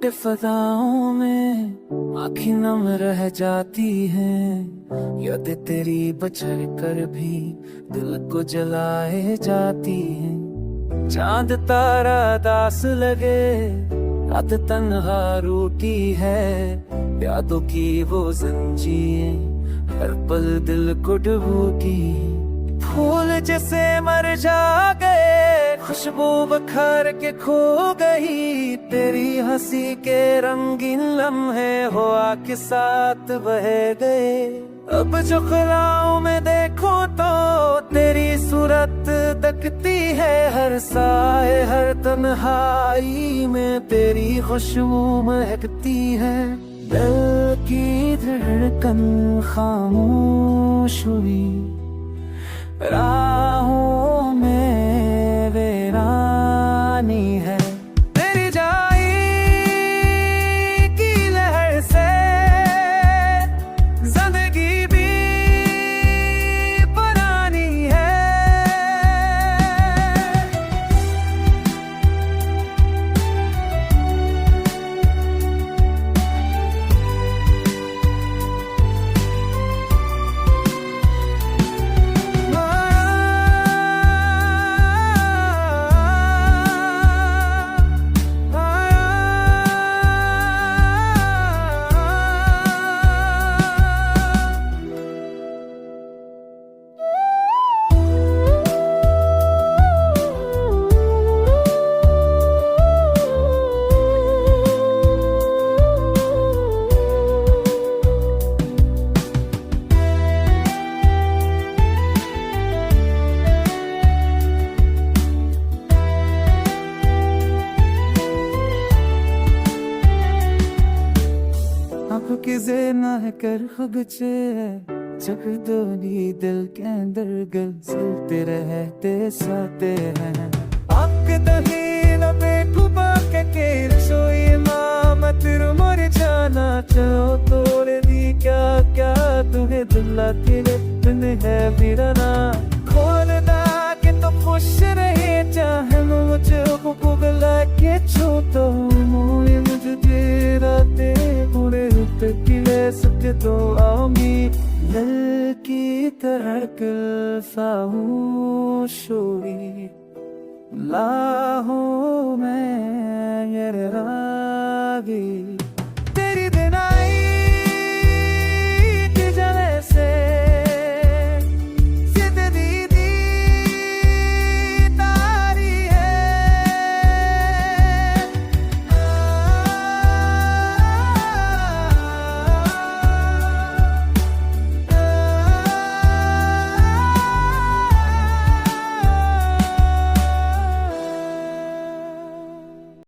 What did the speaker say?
छोटे फजाओं में आँखें नम रह जाती हैं, याद तेरी बचर कर भी दिल को जलाए जाती हैं। चांद तारा दास लगे, रात तन्हा रूठी है, यादों की वो जंजीरें हर पल दिल को डुबोती। फूल जैसे मर जागे, खुशबू बखर के खो गई, तेरी हंसी के रंगीन लम्हे हुआ के साथ बह गए। अब जो ख्यालों में देखो तो तेरी सूरत दखती है, हर साए हर तन्हाई में तेरी खुशबू महकती है। दिल की धड़कन खामोश हुई, राहों में वीरानी है। तेरी जाई की लहर से जिंदगी भी पुरानी है। आपकी ज़ेना है कर खुगचे, जब दोनी दिल के अंदर गल चलते रहते साते हैं। आपके दहीन पे खुबा के रसोई मामा तेरे मर जाना, चलो तोड़ दी क्या क्या तुम्हें दुल्ला तेरे दिन है बिरना। खोल दा के तो खुश रहे, चाहे मुझे बुगला के छो तो मोए मुझे तेरा ते पूरे किले सत्य तो आऊंगी। दिल की धड़कन खामोश हुई, राहों में